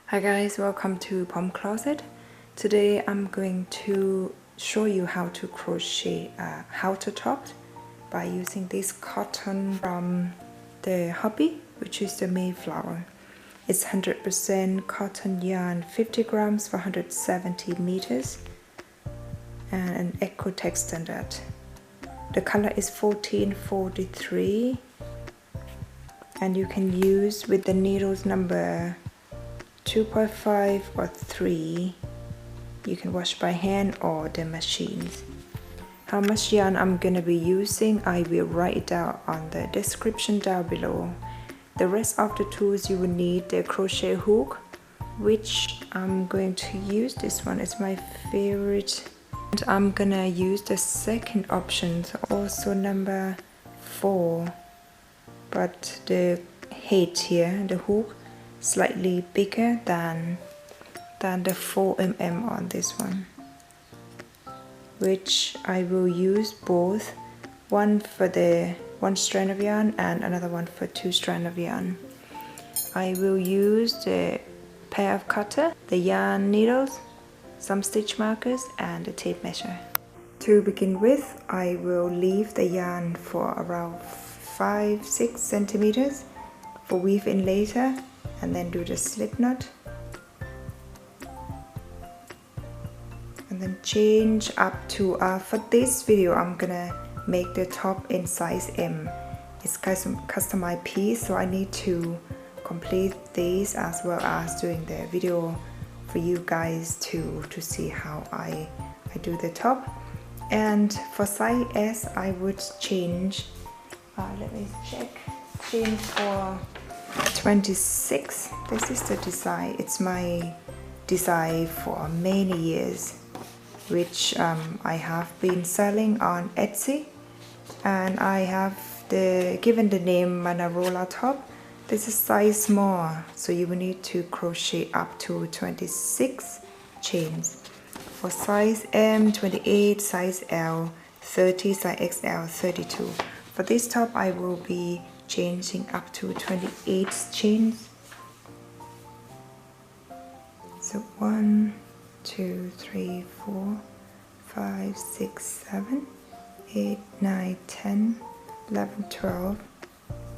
Hi guys, welcome to Pomcloset. Today I'm going to show you how to crochet a halter top by using this cotton from the hobby, which is the Mayflower. It's 100% cotton yarn, 50 grams for 170 meters, and an Eco-Tech standard. The color is 1443, and you can use with the needles number 2.5 or 3. You can wash by hand or the machines. How much yarn I'm gonna be using, I will write it down on the description down below. The rest of the tools you will need the crochet hook, which I'm going to use. This one is my favorite. And I'm gonna use the second option, also number 4. But the height here, the hook, slightly bigger than the 4mm on this one, which I will use both, one for the 1 strand of yarn and another one for 2 strands of yarn. I will use the pair of cutter, the yarn needles, some stitch markers and the tape measure. To begin with, I will leave the yarn for around 5-6 centimeters for weave in later, and then do the slip knot, and then change up to for this video I'm gonna make the top in size M. It's customized piece, so I need to complete these as well as doing the video for you guys to see how I do the top. And for size S I would change, let me check, change for 26. This is the design. It's my design for many years, which I have been selling on Etsy, and I have given the name Manarola top. This is size small, so you will need to crochet up to 26 chains. For size M, 28, size L, 30, size XL, 32. For this top I will be changing up to 28 chains. So 1, 2, 3, 4, 5, 6, 7, 8, 9, 10, 11, 12,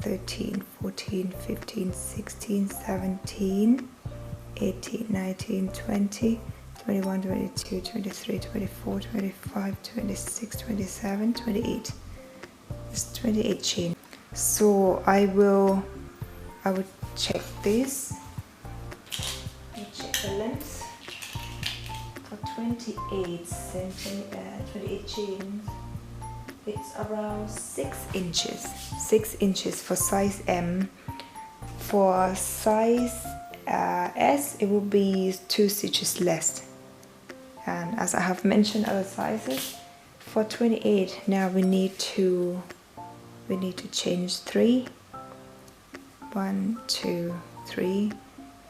13, 14, 15, 16, 17, 18, 19, 20, 21, 22, 23, 24, 25, 26, 27, 28. It's 28 chains. So I will check this. Let me check the length for 28 chains. It's around 6 inches. 6 inches for size M. For size S, it will be 2 stitches less. And as I have mentioned other sizes, for 28 now we need to change 3, 1, 2, 3,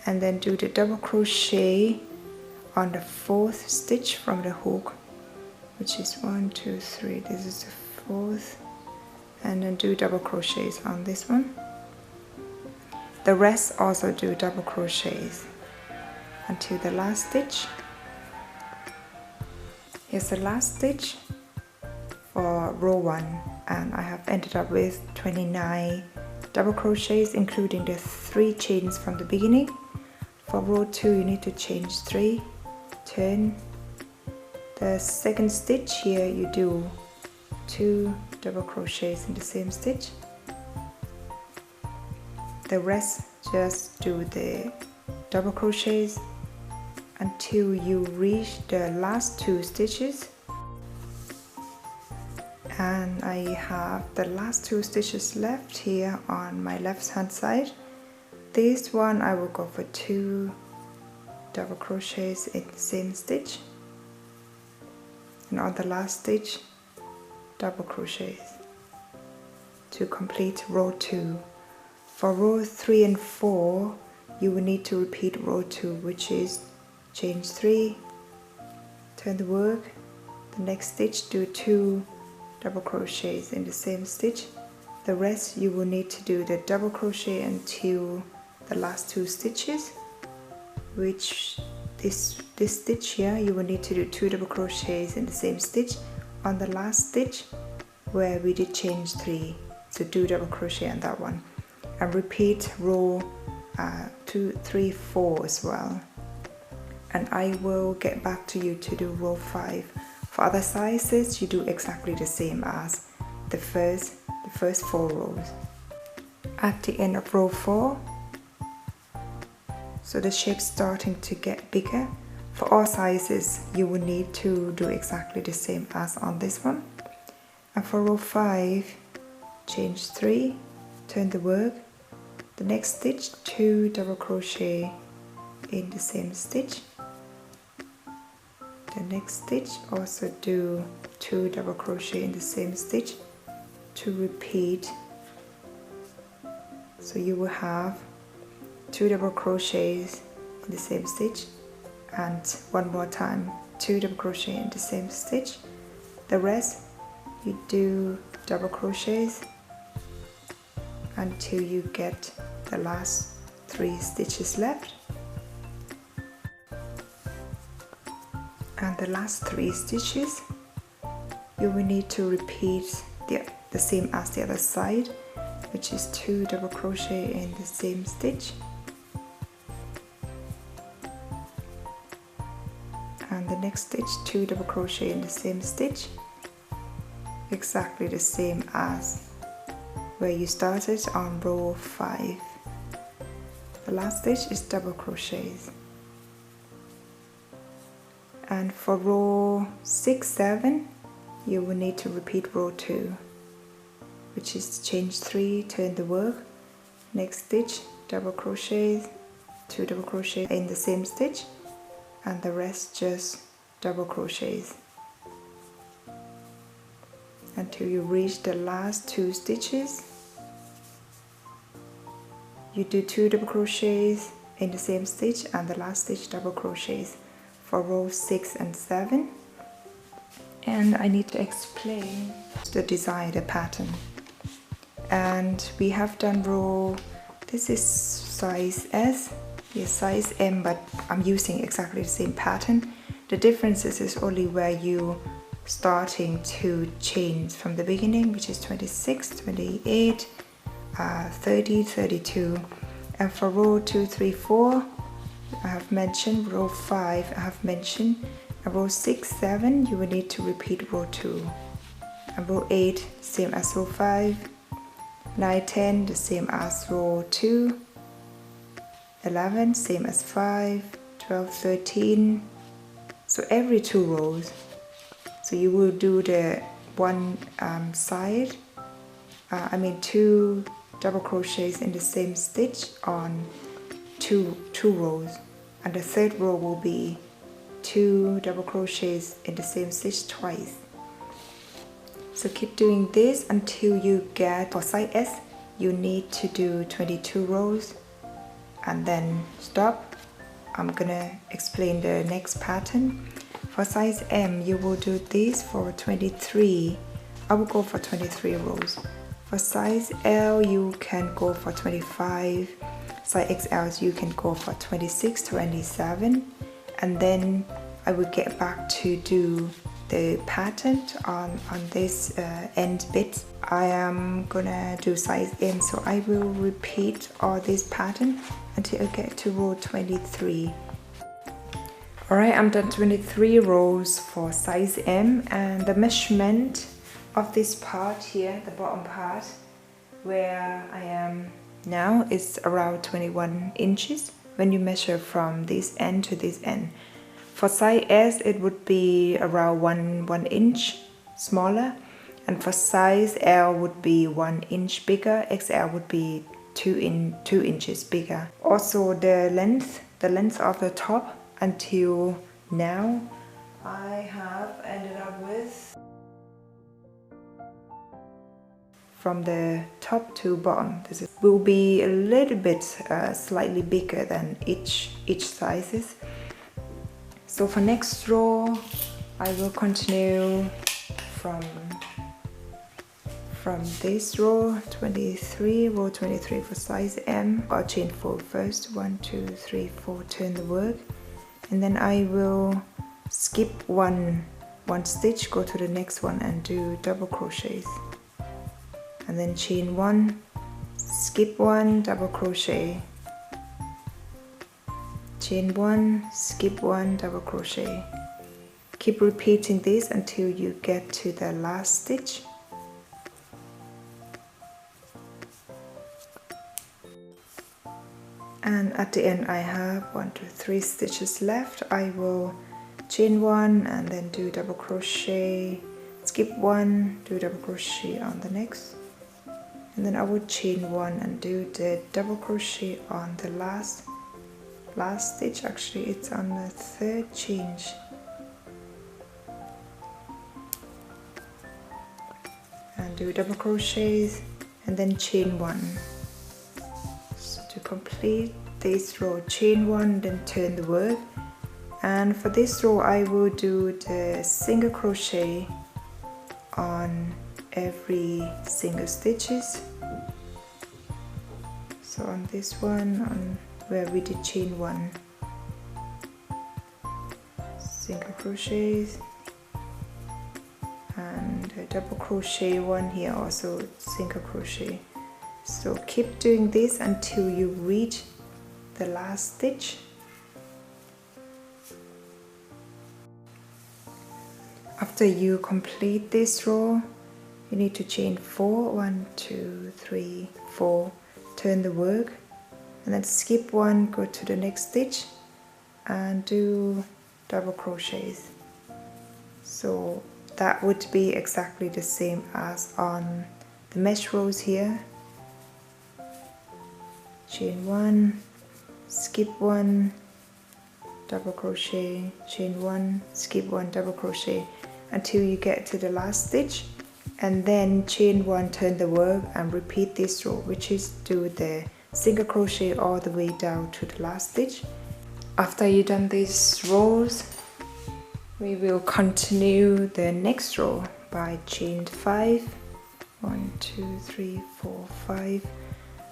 and then do the double crochet on the 4th stitch from the hook, which is 1, 2, 3. This is the 4th, and then do double crochets on this one. The rest also do double crochets until the last stitch. Here's the last stitch for row 1, and I have ended up with 29 double crochets, including the 3 chains from the beginning. For row 2 you need to change 3, turn. The second stitch here you do 2 double crochets in the same stitch. The rest just do the double crochets until you reach the last 2 stitches. And I have the last 2 stitches left here on my left hand side. This one I will go for 2 double crochets in the same stitch, and on the last stitch double crochets to complete row 2. For row 3 and 4 you will need to repeat row 2, which is change 3, turn the work, the next stitch do 2 double crochets in the same stitch. The rest you will need to do the double crochet until the last 2 stitches, which this stitch here, you will need to do 2 double crochets in the same stitch on the last stitch where we did chain 3, so 2 double crochet on that one, and repeat row 2, 3, 4 as well. And I will get back to you to do row 5. For other sizes, you do exactly the same as the first 4 rows. At the end of row 4, so the shape's starting to get bigger. For all sizes, you will need to do exactly the same as on this one. And for row 5, chain 3, turn the work, the next stitch 2 double crochet in the same stitch, the next stitch also do 2 double crochet in the same stitch to repeat. So you will have 2 double crochets in the same stitch, and one more time 2 double crochet in the same stitch. The rest you do double crochets until you get the last 3 stitches left, and the last 3 stitches you will need to repeat the same as the other side, which is 2 double crochet in the same stitch, and the next stitch 2 double crochet in the same stitch, exactly the same as where you started on row 5. The last stitch is double crochets. And for row 6, 7, you will need to repeat row 2, which is chain 3, turn the work, next stitch double crochets, 2 double crochet in the same stitch, and the rest just double crochets until you reach the last 2 stitches. You do 2 double crochets in the same stitch, and the last stitch double crochets for row 6 and 7. And I need to explain the design, the pattern. And we have done row, this is size S, yes, size M, but I'm using exactly the same pattern. The differences is only where you starting to chain from the beginning, which is 26, 28, 30, 32. And for row 2, 3, 4, I have mentioned, row 5 I have mentioned, and row 6, 7 you will need to repeat row 2, and row 8 same as row 5, 9, 10 the same as row 2, 11 same as 5, 12, 13, so every 2 rows. So you will do the one side, 2 double crochets in the same stitch on two rows, and the third row will be 2 double crochets in the same stitch twice. So keep doing this until you get, for size S you need to do 22 rows and then stop. I'm gonna explain the next pattern. For size M you will do this for 23. I will go for 23 rows. For size L you can go for 25. Size XL you can go for 26, 27, and then I will get back to do the pattern on this end bit. I am gonna do size M, so I will repeat all this pattern until I get to row 23. Alright, I'm done 23 rows for size M, and the measurement of this part here, the bottom part where I am now, is around 21 inches when you measure from this end to this end. For size S it would be around 1 inch smaller, and for size L would be 1 inch bigger. XL would be 2 inches bigger. Also the length of the top until now I have ended up with, from the top to bottom, this will be a little bit slightly bigger than each sizes. So for next row I will continue from from this row 23, row 23 for size M. I'll chain 4 first, 1, 2, 3, 4, turn the work, and then I will skip one stitch, go to the next one and do double crochets, and then chain 1, skip 1, double crochet, chain 1, skip 1, double crochet. Keep repeating this until you get to the last stitch. And at the end I have 1, 2, 3 stitches left. I will chain 1 and then do double crochet, skip 1, do double crochet on the next, and then I would chain 1 and do the double crochet on the last stitch. Actually it's on the third change. And do double crochets and then chain 1. So to complete this row, chain 1, then turn the work. And for this row I will do the single crochet on every single stitches. So on this one, on where we did chain 1, single crochets, and a double crochet one here, also single crochet. So keep doing this until you reach the last stitch. After you complete this row, you need to chain 4, 1, 2, 3, 4, turn the work, and then skip 1, go to the next stitch and do double crochets. So that would be exactly the same as on the mesh rows here. Chain 1, skip 1, double crochet, chain 1, skip 1, double crochet until you get to the last stitch, and then chain 1, turn the work, and repeat this row, which is do the single crochet all the way down to the last stitch. After you've done these rows, we will continue the next row by chain 5, 1, 2, 3, 4, 5.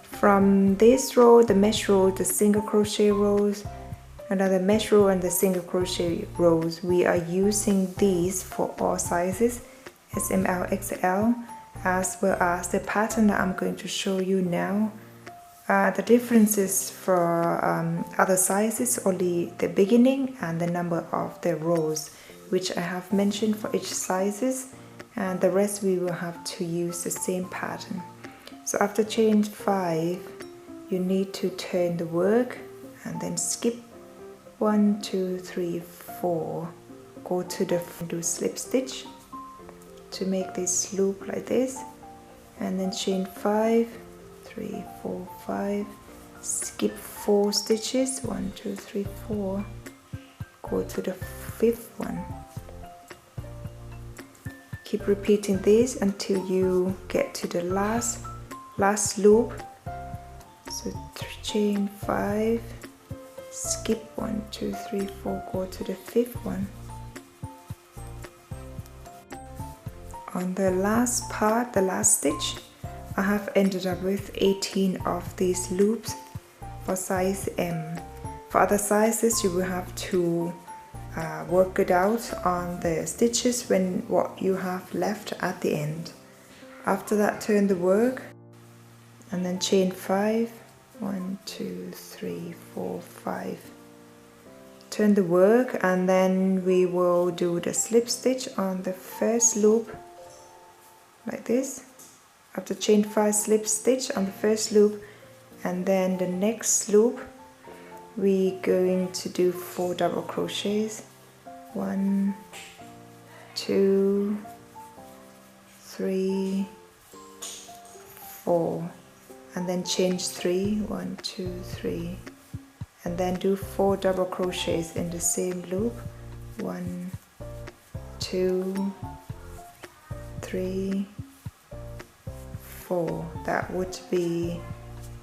From this row, the mesh row, the single crochet rows, another mesh row and the single crochet rows, we are using these for all sizes, S, M, L, XL, as well as the pattern that I'm going to show you now. The differences for other sizes, only the beginning and the number of the rows, which I have mentioned for each sizes, and the rest we will have to use the same pattern. So after chain 5, you need to turn the work and then skip 1, 2, 3, 4, go to the do slip stitch to make this loop like this, and then chain 5, 3, 4, 5, skip 4 stitches, 1, 2, 3, 4, go to the 5th one. Keep repeating this until you get to the last loop. So chain 5, skip 1, 2, 3, 4, go to the 5th one. On the last part, the last stitch, I have ended up with 18 of these loops for size M. For other sizes, you will have to work it out on the stitches when what you have left at the end. After that, turn the work and then chain 5, 1, 2, 3, 4, 5. Turn the work, and then we will do the slip stitch on the first loop like this. After chain 5, slip stitch on the first loop, and then the next loop we're going to do 4 double crochets. 1, 2, 3, 4, and then chain 3, 1, 2, 3, and then do 4 double crochets in the same loop. 1, 2, 3, 4. That would be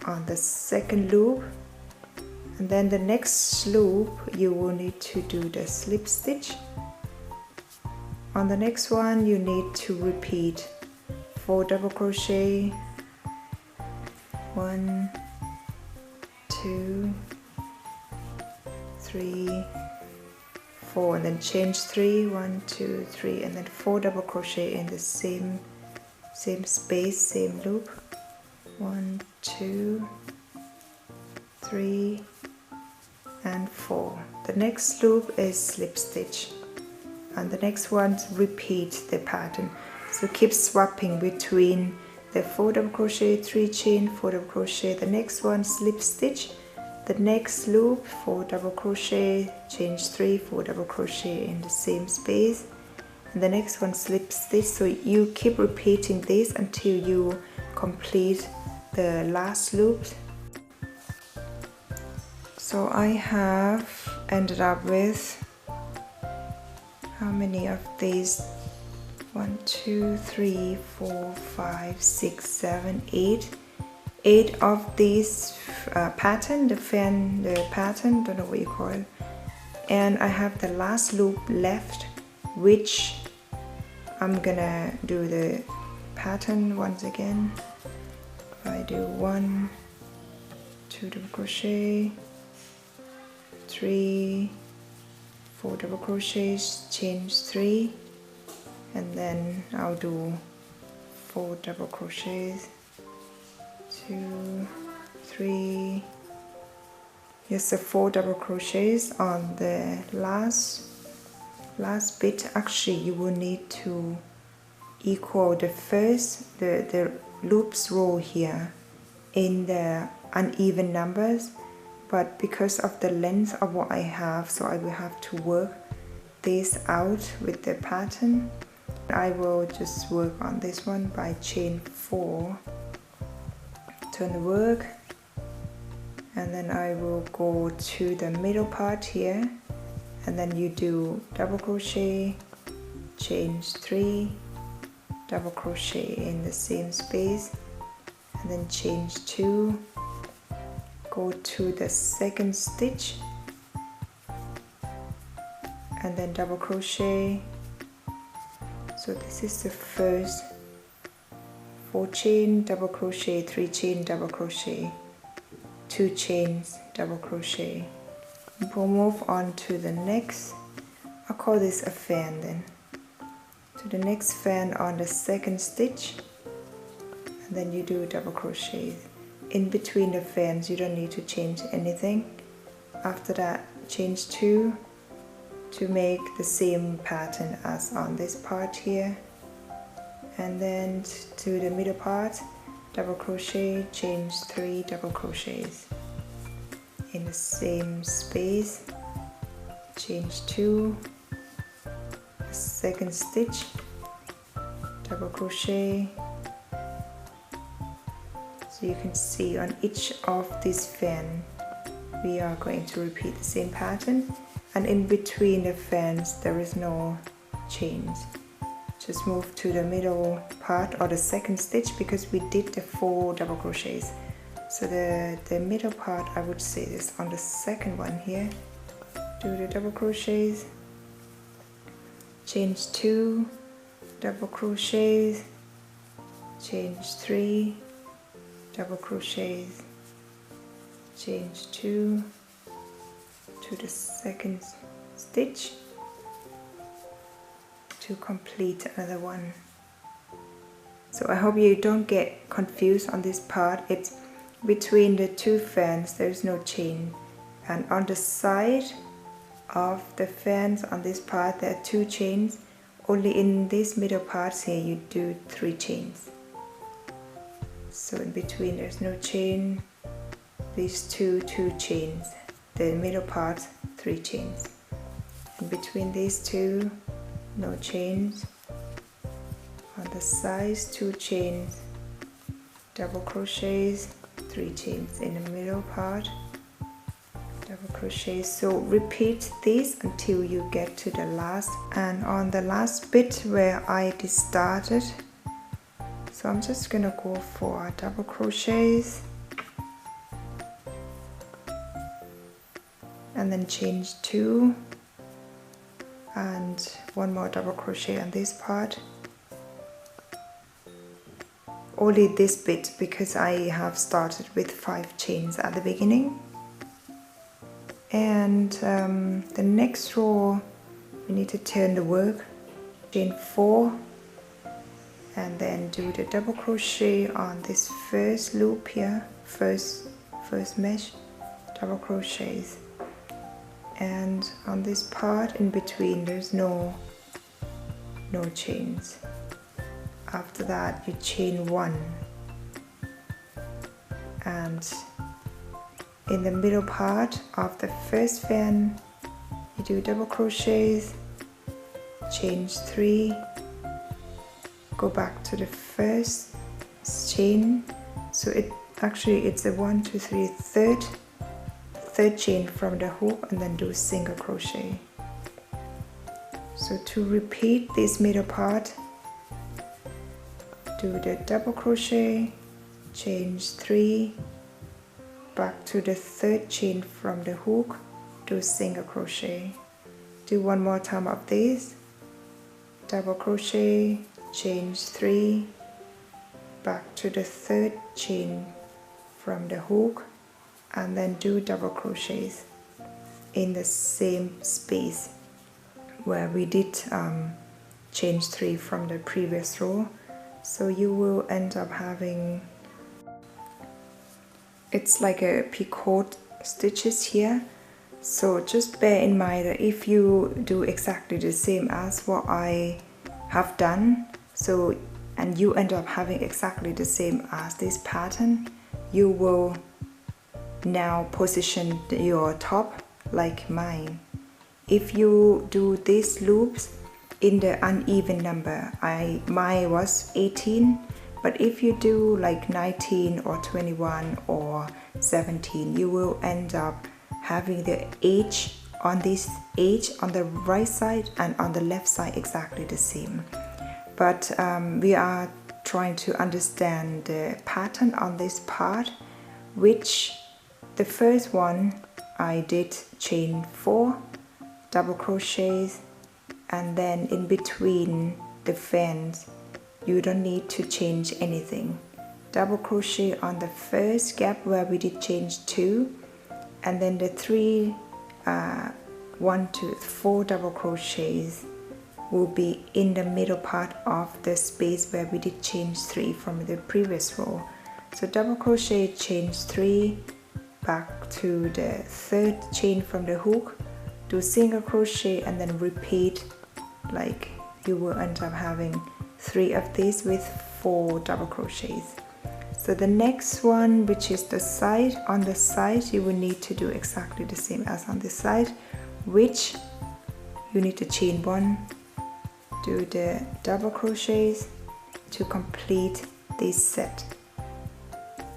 on the second loop, and then the next loop you will need to do the slip stitch. On the next one you need to repeat 4 double crochet, 1, 2, 3, 4, and then change 3, 1, 2, 3, and then 4 double crochet in the same space, same loop. 1, 2, 3, and 4. The next loop is slip stitch, and the next one repeat the pattern. So keep swapping between the 4 double crochet, 3 chain, 4 double crochet, the next one slip stitch, the next loop 4 double crochet, change 3, 4 double crochet in the same space, and the next one slip stitch. So you keep repeating this until you complete the last loop. So I have ended up with, how many of these? 1, 2, 3, 4, 5, 6, 7, 8. 8 of these pattern, the pattern, don't know what you call it. And I have the last loop left, which I'm gonna do the pattern once again. I do 1, 2 double crochet, 3, 4 double crochets, change 3, and then I'll do 4 double crochets, 2, 3, yes, the 4 double crochets on the last bit. Actually, you will need to equal the first, the loops row here in the uneven numbers, but because of the length of what I have, so I will have to work this out with the pattern. I will just work on this one by chain 4, turn the work, and then I will go to the middle part here, and then you do double crochet, change 3, double crochet in the same space, and then change 2, go to the second stitch, and then double crochet. So this is the first 4 chain, double crochet, 3 chain, double crochet, 2 chains, double crochet. We'll move on to the next, I'll call this a fan then, to the next fan on the second stitch, and then you do double crochet. In between the fans you don't need to change anything. After that, change 2 to make the same pattern as on this part here, and then to the middle part, double crochet, change 3 double crochets in the same space, change 2, second stitch, double crochet. So you can see on each of these fans we are going to repeat the same pattern, and in between the fans there is no chains. Just move to the middle part or the second stitch, because we did the 4 double crochets. So the middle part, I would say, is on the second one here. Do the double crochets, change 2, double crochets, change 3, double crochets, change 2 to the second stitch to complete another one. So I hope you don't get confused on this part. It's between the 2 fans, there's no chain, and on the side of the fans on this part there are 2 chains. Only in these middle parts here you do 3 chains. So in between there's no chain, these 2 chains, the middle part 3 chains. In between these 2, no chains. On the sides, 2 chains, double crochets, 3 chains in the middle part, double crochet. So repeat this until you get to the last, and on the last bit where I started, so I'm just gonna go for double crochets and then change 2 and 1 more double crochet on this part, only this bit because I have started with 5 chains at the beginning. And the next row we need to turn the work, chain 4, and then do the double crochet on this first loop here, first mesh, double crochets, and on this part in between there's no chains. After that you chain 1, and in the middle part of the first fan you do double crochets, chain 3, go back to the first chain, so it's a 1, 2, 3, third chain from the hook, and then do single crochet. So to repeat this middle part, do the double crochet, chain 3, back to the third chain from the hook, do single crochet. Do one more time of this, double crochet, chain 3, back to the third chain from the hook, and then do double crochets in the same space where we did chain 3 from the previous row. So you will end up having, it's like a Picot stitches here. So just bear in mind that if you do exactly the same as what I have done, and you end up having exactly the same as this pattern, you will now position your top like mine. If you do these loops in the uneven number, mine was 18, but if you do like 19 or 21 or 17, you will end up having the edge on this edge on the right side and on the left side exactly the same. But we are trying to understand the pattern on this part, which the first one I did chain 4 double crochets, and then in between the fans you don't need to change anything. Double crochet on the first gap where we did chain 2, and then the 3 1, 2, 4 double crochets will be in the middle part of the space where we did chain 3 from the previous row. So double crochet, chain 3, back to the third chain from the hook, do single crochet, and then repeat. Like you will end up having 3 of these with 4 double crochets. So the next one, which is the side, on the side you will need to do exactly the same as on this side, which you need to chain 1, do the double crochets to complete this set.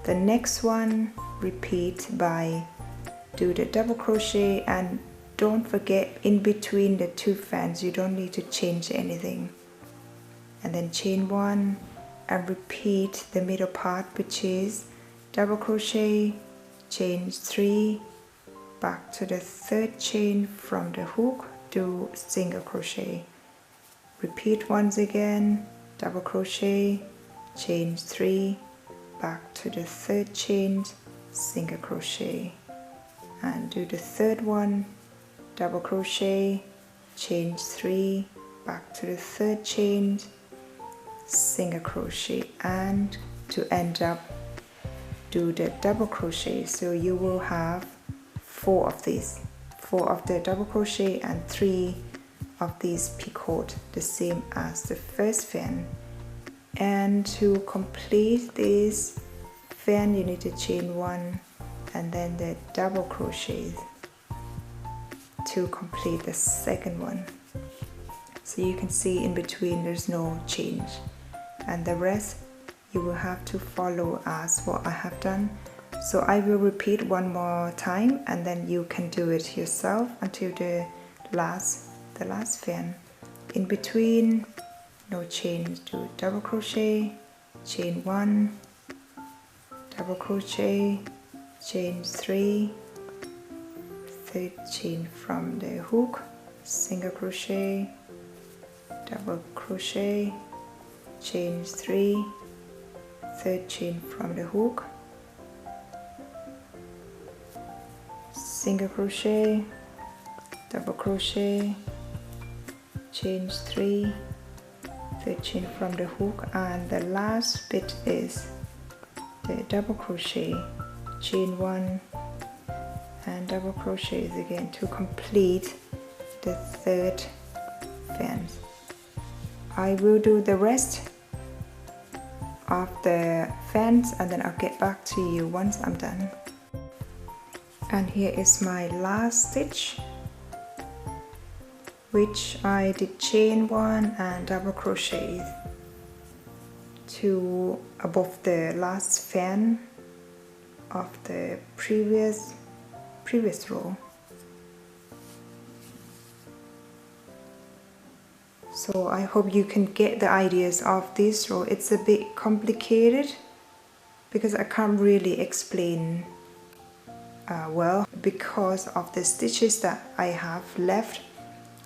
The next one, repeat by do the double crochet, and don't forget in between the 2 fans you don't need to change anything, and then chain 1 and repeat the middle part, which is double crochet, chain 3, back to the third chain from the hook, do single crochet, repeat once again, double crochet, chain 3, back to the third chain, single crochet, and do the third one, double crochet, chain 3, back to the third chain, single crochet, and to end up do the double crochet. So you will have 4 of these, 4 of the double crochet and 3 of these picot, the same as the first fan. And to complete this fan you need to chain 1 and then the double crochet to complete the second one. So you can see in between there's no change, and the rest you will have to follow as what I have done. So I will repeat one more time and then you can do it yourself until the last fan. In between, no change, do double crochet, chain 1, double crochet, chain 3, third chain from the hook, single crochet, double crochet, chain 3, third chain from the hook, single crochet, double crochet, chain 3, third chain from the hook, and the last bit is the double crochet, chain 1 and double crochets again to complete the third fence. I will do the rest of the fence and then I'll get back to you once I'm done. And here is my last stitch, which I did chain 1 and double crochet to above the last fan of the previous row. So I hope you can get the ideas of this row. It's a bit complicated because I can't really explain well because of the stitches that I have left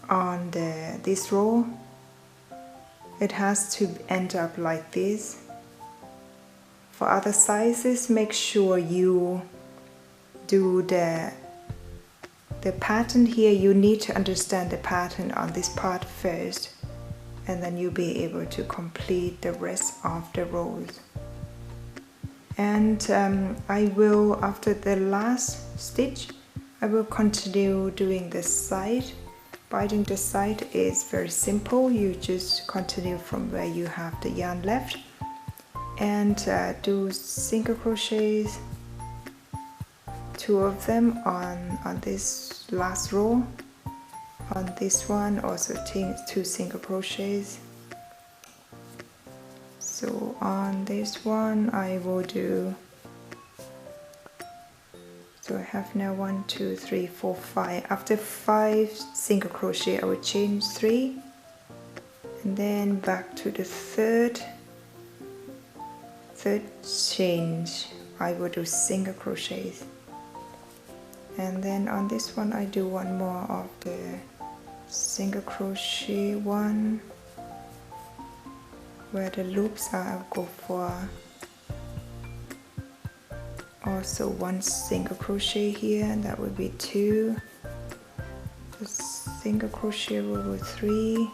on this row. It has to end up like this. For other sizes, make sure you do the pattern here. You need to understand the pattern on this part first, and then you'll be able to complete the rest of the rows. And I will, after the last stitch, I will continue doing the side. Binding the side is very simple. You just continue from where you have the yarn left and do single crochets, 2 of them on this last row. On this one also 2 single crochets. So on this one I will do, so I have now 1, 2, 3, 4, 5. After 5 single crochet I will chain 3 and then back to the third change I will do single crochets. And then on this one I do one more of the single crochet one. Where the loops are, I'll go for also 1 single crochet here, and that would be 2. The single crochet row will 3.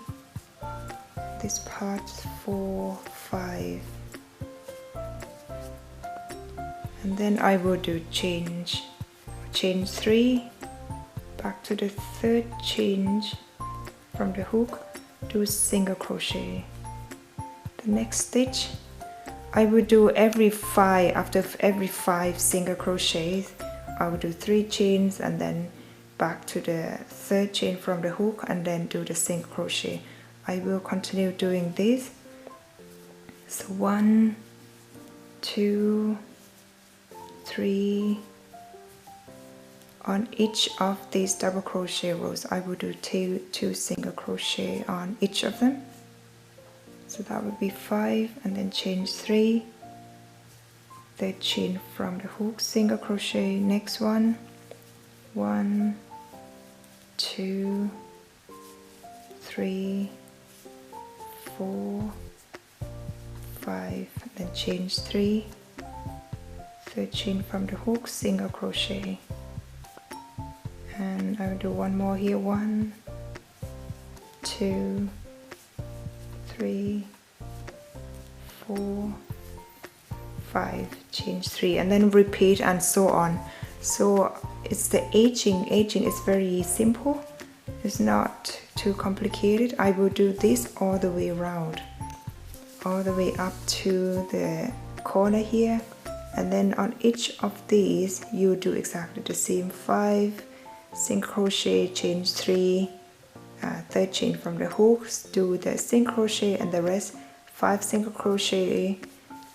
This part 4, 5. And then I will do chain 3, back to the third change from the hook, do single crochet. The next stitch I will do every 5, after every 5 single crochets I will do 3 chains and then back to the third chain from the hook and then do the single crochet. I will continue doing this. So 1, 2, 3. On each of these double crochet rows I will do 2 single crochet on each of them. So that would be 5 and then chain 3, third chain from the hook, single crochet, next one, 1, 2, 3, 4, 5, and then chain 3, third chain from the hook, single crochet. And I will do one more here, 1, 2, 3, 4, 5, chain 3, and then repeat and so on. So it's the aging is very simple, it's not too complicated. I will do this all the way around, all the way up to the corner here, and then on each of these you do exactly the same. 5 single crochet, chain 3, third chain from the hooks, do the single crochet, and the rest 5 single crochet,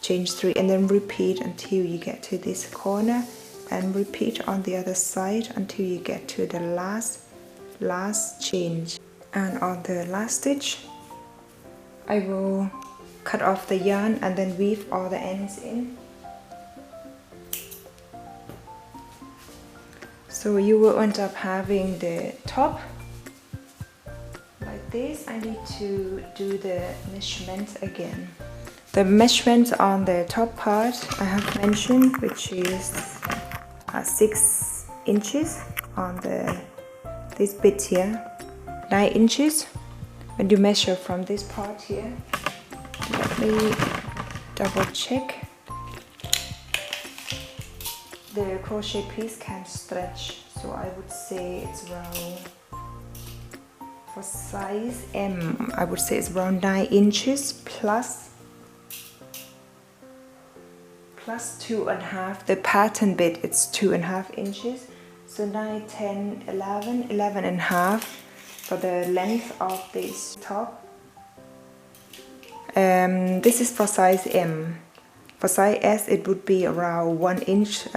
chain 3, and then repeat until you get to this corner, and repeat on the other side until you get to the last change. And on the last stitch I will cut off the yarn and then weave all the ends in. So you will end up having the top like this. I need to do the measurements again. The measurement on the top part I have mentioned, which is 6 inches on this bit here, 9 inches. When you measure from this part here, let me double check. The crochet piece can stretch, so I would say it's around, for size M, I would say it's around 9 inches plus 2.5. The pattern bit, it's 2.5 inches, so 9, 10, 11, 11.5 for the length of this top. This is for size M. For size S it would be around 1 inch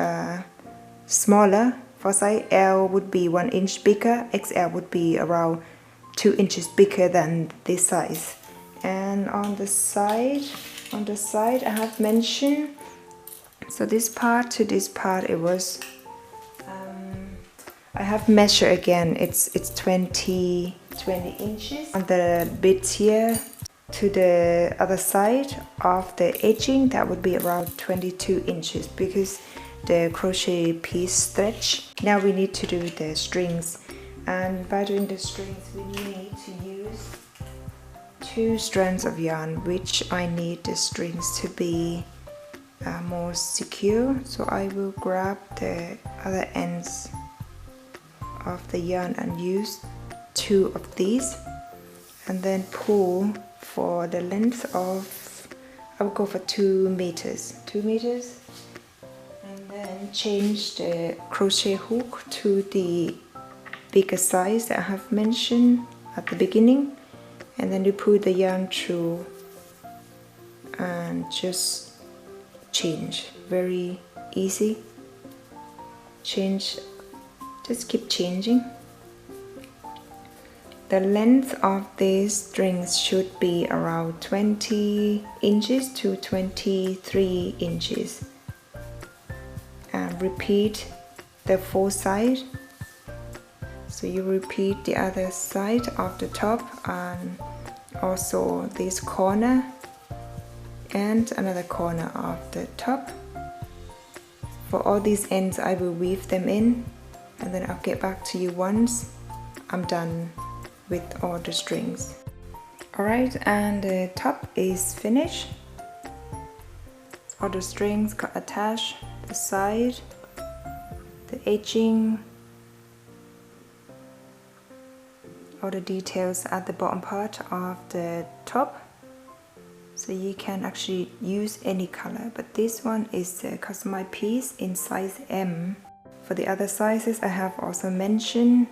smaller. For size L would be 1 inch bigger. XL would be around 2 inches bigger than this size. And on the side I have mentioned, so this part to this part, it was I have measured again, it's 20 inches. On the bit here to the other side of the edging, that would be around 22 inches because the crochet piece stretch. Now we need to do the strings, and by doing the strings we need to use 2 strands of yarn, which I need the strings to be more secure. So I will grab the other ends of the yarn and use 2 of these, and then pull for the length of, I will go for 2 meters, and then change the crochet hook to the bigger size that I have mentioned at the beginning, and then you pull the yarn through and just change. Very easy. Change, just keep changing. The length of these strings should be around 20 inches to 23 inches. And repeat the 4 sides. So you repeat the other side of the top and also this corner and another corner of the top. For all these ends I will weave them in, and then I'll get back to you once I'm done with all the strings. Alright, and the top is finished. All the strings got attached, the side, the edging, all the details at the bottom part of the top. So you can actually use any color, but this one is a customized piece in size M. For the other sizes I have also mentioned,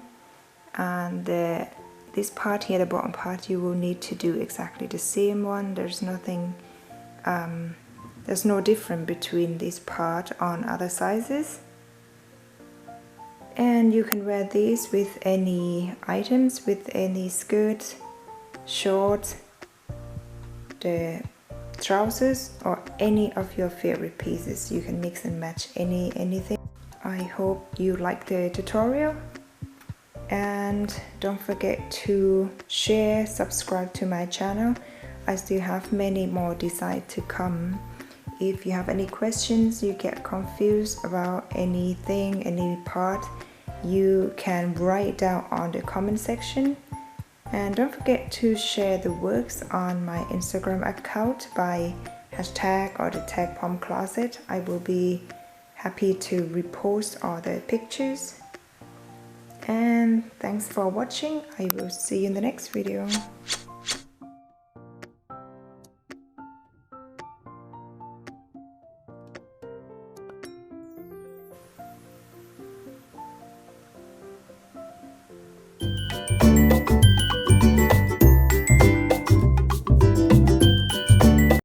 and this part here, the bottom part, you will need to do exactly the same one. There's nothing, there's no difference between this part on other sizes. And you can wear these with any items, with any skirt, shorts, the trousers, or any of your favorite pieces. You can mix and match anything. I hope you like the tutorial. And don't forget to share, subscribe to my channel. I still have many more designs to come. If you have any questions, you get confused about anything, any part, you can write down on the comment section. And don't forget to share the works on my Instagram account by hashtag or the tag Pomcloset. I will be happy to repost all the pictures. And thanks for watching. I will see you in the next video.